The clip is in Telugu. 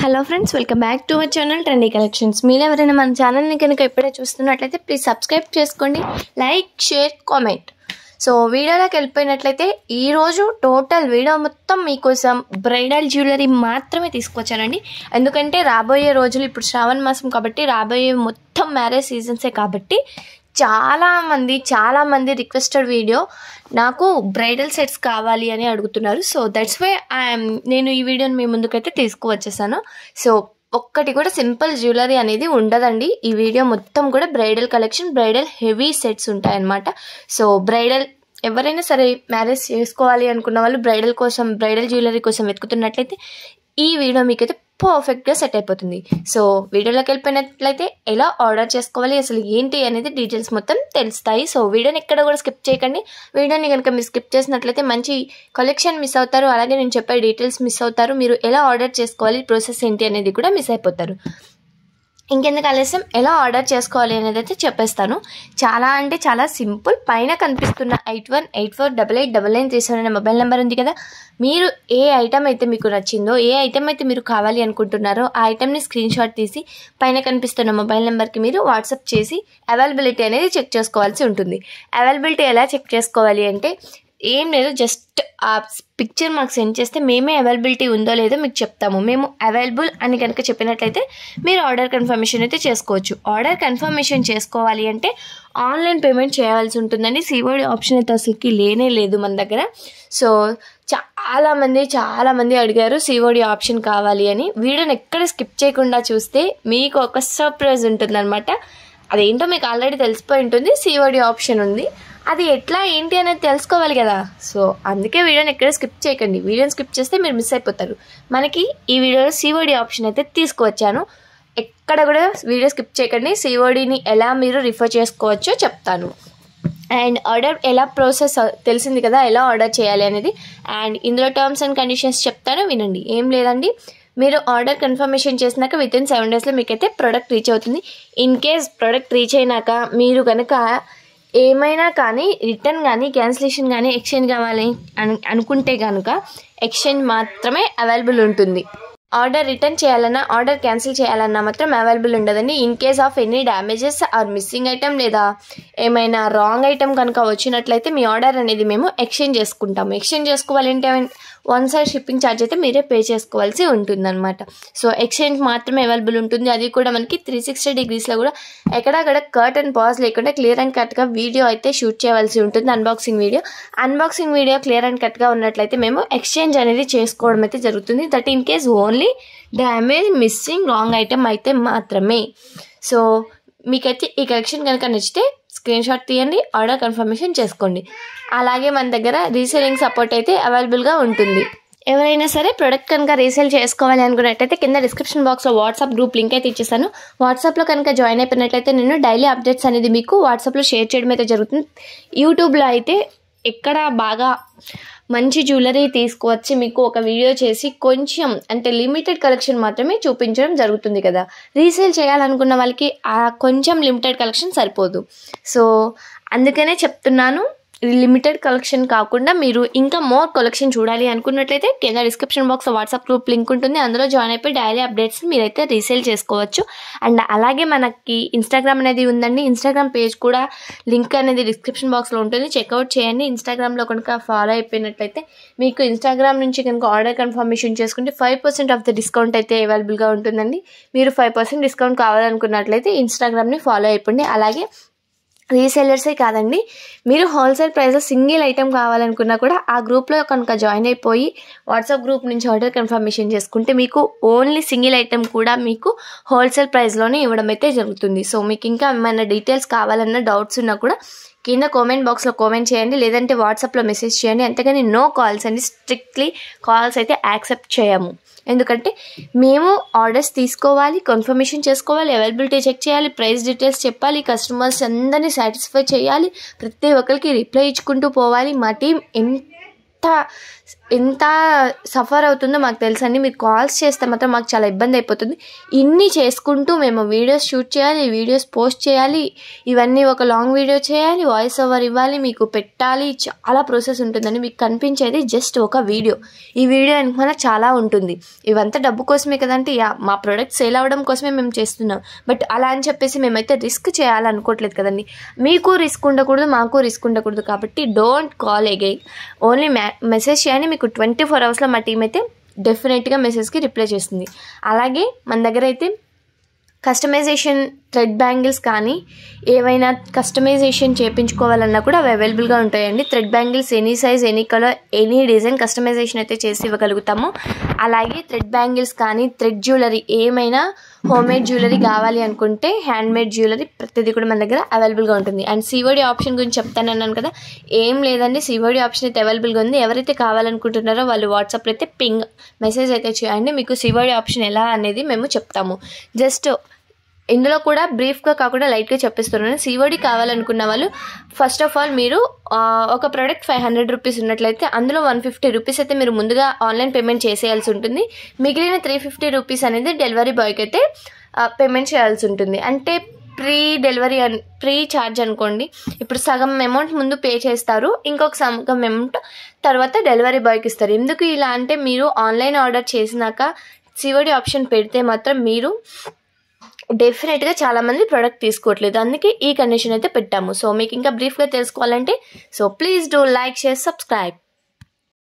Hello friends, welcome back to our channel trendy collections. మీరు ఎవరైనా మన ఛానల్ని కనుక ఇప్పుడే చూస్తున్నట్లయితే ప్లీజ్ సబ్స్క్రైబ్ చేసుకోండి, లైక్, షేర్, కామెంట్. సో వీడియోలోకి వెళ్ళిపోయినట్లయితే ఈరోజు టోటల్ వీడియో మొత్తం మీకోసం బ్రైడల్ జ్యువెలరీ మాత్రమే తీసుకొచ్చానండి. ఎందుకంటే రాబోయే రోజులు ఇప్పుడు శ్రావణ మాసం కాబట్టి, రాబోయే మొత్తం మ్యారేజ్ సీజన్సే కాబట్టి చాలామంది రిక్వెస్టెడ్ వీడియో నాకు బ్రైడల్ సెట్స్ కావాలి అని అడుగుతున్నారు. సో దట్స్ వై నేను ఈ వీడియోని మీ ముందుకైతే తీసుకువచ్చేసాను. సో ఒక్కటి కూడా సింపుల్ జ్యువెలరీ అనేది ఉండదండి. ఈ వీడియో మొత్తం కూడా bridal collection, bridal heavy sets ఉంటాయన్నమాట. సో బ్రైడల్ ఎవరైనా సరే మ్యారేజ్ చేసుకోవాలి అనుకున్న వాళ్ళు బ్రైడల్ జ్యువెలరీ కోసం వెతుకుతున్నట్లయితే ఈ వీడియో మీకైతే పర్ఫెక్ట్గా సెట్ అయిపోతుంది. సో వీడియోలోకి వెళ్ళిపోయినట్లయితే ఎలా ఆర్డర్ చేసుకోవాలి, అసలు ఏంటి అనేది డీటెయిల్స్ మొత్తం తెలుస్తాయి. సో వీడియోని ఎక్కడ కూడా స్కిప్ చేయకండి. వీడియోని కనుక మీరు స్కిప్ చేసినట్లయితే మంచి కలెక్షన్ మిస్ అవుతారు, అలాగే నేను చెప్పే డీటెయిల్స్ మిస్ అవుతారు. మీరు ఎలా ఆర్డర్ చేసుకోవాలి, ప్రాసెస్ ఏంటి అనేది కూడా మిస్ అయిపోతారు. ఇంకెందుకు ఆలస్యం, ఎలా ఆర్డర్ చేసుకోవాలి అనేది అయితే చెప్పేస్తాను. చాలా సింపుల్. పైన కనిపిస్తున్న 8184889937 అనే మొబైల్ నెంబర్ ఉంది కదా, మీరు ఏ ఐటమ్ అయితే మీకు నచ్చిందో, ఏ ఐటమ్ అయితే మీరు కావాలి అనుకుంటున్నారో ఆ ఐటమ్ని స్క్రీన్ షాట్ తీసి పైన కనిపిస్తున్న మొబైల్ నెంబర్కి మీరు వాట్సాప్ చేసి అవైలబిలిటీ అనేది చెక్ చేసుకోవాల్సి ఉంటుంది. అవైలబిలిటీ ఎలా చెక్ చేసుకోవాలి అంటే ఏం లేదు, జస్ట్ ఆ పిక్చర్ మాకు సెండ్ చేస్తే మేమే అవైలబిలిటీ ఉందో లేదో మీకు చెప్తాము. మేము అవైలబుల్ అని కనుక చెప్పినట్లయితే మీరు ఆర్డర్ కన్ఫర్మేషన్ అయితే చేసుకోవచ్చు. ఆర్డర్ కన్ఫర్మేషన్ చేసుకోవాలి అంటే ఆన్లైన్ పేమెంట్ చేయాల్సి ఉంటుందండి. సిఓడి ఆప్షన్ అయితే అసలుకి లేనే లేదు మన దగ్గర. సో చాలామంది అడిగారు సిఓడి ఆప్షన్ కావాలి అని. వీడియోని ఎక్కడ స్కిప్ చేయకుండా చూస్తే మీకు ఒక సర్ప్రైజ్ ఉంటుందన్నమాట. అదేంటో మీకు ఆల్రెడీ తెలిసిపోయి ఉంటుంది. సిఓడి ఆప్షన్ ఉంది, అది ఎట్లా ఏంటి అనేది తెలుసుకోవాలి కదా. సో అందుకే వీడియోని ఎక్కడ స్కిప్ చేయకండి. వీడియోని స్కిప్ చేస్తే మీరు మిస్ అయిపోతారు. మనకి ఈ వీడియోలో సిఓడి ఆప్షన్ అయితే తీసుకువచ్చాను. ఎక్కడ కూడా వీడియో స్కిప్ చేయకండి. సిఓడిని ఎలా మీరు రిఫర్ చేసుకోవచ్చో చెప్తాను. అండ్ ఆర్డర్ ఎలా ప్రాసెస్ తెలిసింది కదా, ఎలా ఆర్డర్ చేయాలి అనేది. అండ్ ఇందులో టర్మ్స్ అండ్ కండిషన్స్ చెప్తాను, వినండి. ఏం లేదండి, మీరు ఆర్డర్ కన్ఫర్మేషన్ చేసినాక వితిన్ 7 daysలో మీకైతే ప్రోడక్ట్ రీచ్ అవుతుంది. ఇన్ కేస్ ప్రోడక్ట్ రీచ్ అయినాక మీరు కనుక ఏమైనా కానీ రిటర్న్ కానీ క్యాన్సిలేషన్ కానీ ఎక్స్చేంజ్ కావాలి అనుకుంటే కనుక ఎక్స్చేంజ్ మాత్రమే అవైలబుల్ ఉంటుంది. ఆర్డర్ రిటర్న్ చేయాలన్నా, ఆర్డర్ క్యాన్సిల్ చేయాలన్నా మాత్రం అవైలబుల్ ఉండదండి. In case of any damages or missing item లేదా ఏమైనా రాంగ్ ఐటమ్ కనుక వచ్చినట్లయితే మీ ఆర్డర్ అనేది మేము ఎక్స్చేంజ్ చేసుకుంటాము. ఎక్స్చేంజ్ చేసుకోవాలంటే 1 side షిప్పింగ్ ఛార్జ్ అయితే మీరే పే చేసుకోవాల్సి ఉంటుందన్నమాట. సో ఎక్స్చేంజ్ మాత్రమే అవైలబుల్ ఉంటుంది. అది కూడా మనకి 360 degreesలో కూడా ఎక్కడక్కడ కట్ అండ్ పాజ్ లేకుండా క్లియర్ అండ్ కట్గా వీడియో అయితే షూట్ చేయవలసి ఉంటుంది. అన్బాక్సింగ్ వీడియో క్లియర్ అండ్ కట్గా ఉన్నట్లయితే మేము ఎక్స్చేంజ్ అనేది చేసుకోవడం అయితే జరుగుతుంది. That in case only damage, missing, wrong item అయితే మాత్రమే. సో మీకైతే ఈ కలెక్షన్ కనుక నచ్చితే స్క్రీన్ షాట్ తీయండి, ఆర్డర్ కన్ఫర్మేషన్ చేసుకోండి. అలాగే మన దగ్గర రీసేలింగ్ సపోర్ట్ అయితే అవైలబుల్గా ఉంటుంది. ఎవరైనా సరే ప్రొడక్ట్ కనుక రీసేల్ చేసుకోవాలి అనుకున్నట్టయితే కింద డిస్క్రిప్షన్ బాక్స్లో వాట్సాప్ గ్రూప్ లింక్ అయితే ఇచ్చేసాను. వాట్సాప్లో కనుక జాయిన్ అయిపోయినట్లయితే నేను డైలీ అప్డేట్స్ అనేది మీకు వాట్సాప్లో షేర్ చేయడం అయితే జరుగుతుంది. యూట్యూబ్లో అయితే ఎక్కడ బాగా మంచి జ్యువెలరీ తీసుకువచ్చి మీకు ఒక వీడియో చేసి కొంచెం అంటే లిమిటెడ్ కలెక్షన్ మాత్రమే చూపించడం జరుగుతుంది కదా. రీసేల్ చేయాలనుకున్న వాళ్ళకి ఆ కొంచెం లిమిటెడ్ కలెక్షన్ సరిపోదు. సో అందుకనే చెప్తున్నాను, లిమిటెడ్ కలెక్షన్ కాకుండా మీరు ఇంకా మోర్ కలెక్షన్ చూడాలి అనుకున్నట్లయితే కింద description box WhatsApp group link ఉంటుంది. అందులో జాయిన్ అయిపోయి డైలీ అప్డేట్స్ మీరైతే రీసేల్ చేసుకోవచ్చు. అండ్ అలాగే మనకి ఇన్స్టాగ్రామ్ అనేది ఉందండి. ఇన్స్టాగ్రామ్ పేజ్ కూడా లింక్ అనేది డిస్క్రిప్షన్ బాక్స్లో ఉంటుంది, చెక్అవుట్ చేయండి. ఇన్స్టాగ్రామ్లో కనుక ఫాలో అయిపోయినట్లయితే మీకు ఇన్స్టాగ్రామ్ నుంచి కనుక ఆర్డర్ కన్ఫర్మేషన్ చేసుకుంటే 5% ఆఫ్ ద డిస్కౌంట్ అయితే అవైలబుల్గా ఉంటుందండి. మీరు 5% డిస్కౌంట్ కావాలనుకున్నట్లయితే ఇన్స్టాగ్రామ్ని ఫాలో అయిపోండి. అలాగే రీసెల్లర్సే కాదండి, మీరు హోల్సేల్ ప్రైస్లో సింగిల్ ఐటెం కావాలనుకున్నా కూడా ఆ గ్రూప్లో కనుక జాయిన్ అయిపోయి వాట్సాప్ గ్రూప్ నుంచి ఆర్డర్ కన్ఫర్మేషన్ చేసుకుంటే మీకు ఓన్లీ సింగిల్ ఐటెం కూడా మీకు హోల్సేల్ ప్రైస్లోనే ఇవ్వడం అయితే జరుగుతుంది. సో మీకు ఇంకా ఏమైనా డీటెయిల్స్ కావాలన్నా డౌట్స్ ఉన్నా కూడా కింద కామెంట్ బాక్స్లో కామెంట్ చేయండి, లేదంటే వాట్సాప్లో మెసేజ్ చేయండి. అంతేగాని నో కాల్స్ అండి, స్ట్రిక్ట్లీ కాల్స్ అయితే యాక్సెప్ట్ చేయము. ఎందుకంటే మేము ఆర్డర్స్ తీసుకోవాలి, కన్ఫర్మేషన్ చేసుకోవాలి, అవైలబిలిటీ చెక్ చేయాలి, ప్రైస్ డీటెయిల్స్ చెప్పాలి, కస్టమర్స్ అందరినీ సాటిస్ఫై చేయాలి, ప్రతి ఒక్కరికి రిప్లై ఇచ్చుకుంటూ పోవాలి. మా టీం ఎంత సఫర్ అవుతుందో మాకు తెలుసండి. మీరు కాల్స్ చేస్తే మాత్రం మాకు చాలా ఇబ్బంది అయిపోతుంది. ఇన్ని చేసుకుంటూ మేము వీడియోస్ షూట్ చేయాలి, వీడియోస్ పోస్ట్ చేయాలి, ఇవన్నీ ఒక లాంగ్ వీడియో చేయాలి, వాయిస్ ఓవర్ ఇవ్వాలి, మీకు పెట్టాలి, చాలా ప్రాసెస్ ఉంటుందండి. మీకు కనిపించేది జస్ట్ ఒక వీడియో. ఈ వీడియో వెనుక చాలా ఉంటుంది. ఇవంతా డబ్బు కోసమే కదంటే మా ప్రోడక్ట్ సేల్ అవ్వడం కోసమే మేము చేస్తున్నాం. బట్ అలా అని చెప్పేసి మేమైతే రిస్క్ చేయాలనుకోవట్లేదు కదండి. మీకు రిస్క్ ఉండకూడదు, మాకు రిస్క్ ఉండకూడదు. కాబట్టి don't call again, only message చేయండి. మీకు 24 అవర్స్లో మా టీం అయితే డెఫినెట్గా మెసేజ్కి రిప్లై చేస్తుంది. అలాగే మన దగ్గర అయితే కస్టమైజేషన్ థ్రెడ్ బ్యాంగిల్స్ కానీ ఏవైనా కస్టమైజేషన్ చేయించుకోవాలన్నా కూడా అవి అవైలబుల్గా ఉంటాయండి. Thread bangles any size, any colour, any design customisation అయితే చేసి ఇవ్వగలుగుతాము. అలాగే థ్రెడ్ బ్యాంగిల్స్ కానీ థ్రెడ్ జ్యువెలరీ, ఏమైనా హోమ్మేడ్ జ్యువెలరీ కావాలి అనుకుంటే హ్యాండ్మేడ్ జ్యువెలరీ ప్రతిదీ కూడా మన దగ్గర అవైలబుల్గా ఉంటుంది. అండ్ సిఓడి ఆప్షన్ గురించి చెప్తానన్నాను కదా, ఏం లేదండి, సిఓడి ఆప్షన్ అయితే అవైలబుల్గా ఉంది. ఎవరైతే కావాలనుకుంటున్నారో వాళ్ళు వాట్సాప్లో అయితే మెసేజ్ అయితే చేయండి. మీకు సిఓడి ఆప్షన్ ఎలా అనేది మేము చెప్తాము. జస్ట్ ఇందులో కూడా బ్రీఫ్గా కాకుండా లైట్గా చెప్పిస్తున్నాను. సిఓడి కావాలనుకున్న వాళ్ళు ఫస్ట్ ఆఫ్ ఆల్ మీరు ఒక ప్రోడక్ట్ 500 రూపీస్ ఉన్నట్లయితే అందులో 150 రూపీస్ అయితే మీరు ముందుగా ఆన్లైన్ పేమెంట్ చేసేయాల్సి ఉంటుంది. మిగిలిన 350 రూపీస్ అనేది డెలివరీ బాయ్కి అయితే పేమెంట్ చేయాల్సి ఉంటుంది. అంటే ప్రీ ఛార్జ్ అనుకోండి. ఇప్పుడు సగం అమౌంట్ ముందు పే చేస్తారు, ఇంకొక సగం అమౌంట్ తర్వాత డెలివరీ బాయ్కి ఇస్తారు. ఎందుకు ఇలా అంటే, మీరు ఆన్లైన్ ఆర్డర్ చేసినాక సిఓడి ఆప్షన్ పెడితే మాత్రం మీరు డెఫినెట్గా చాలామంది ప్రోడక్ట్ తీసుకోవట్లేదు. అందుకే ఈ కండిషన్ అయితే పెట్టాము. సో మీకు ఇంకా బ్రీఫ్గా తెలుసుకోవాలంటే please do like, share, subscribe.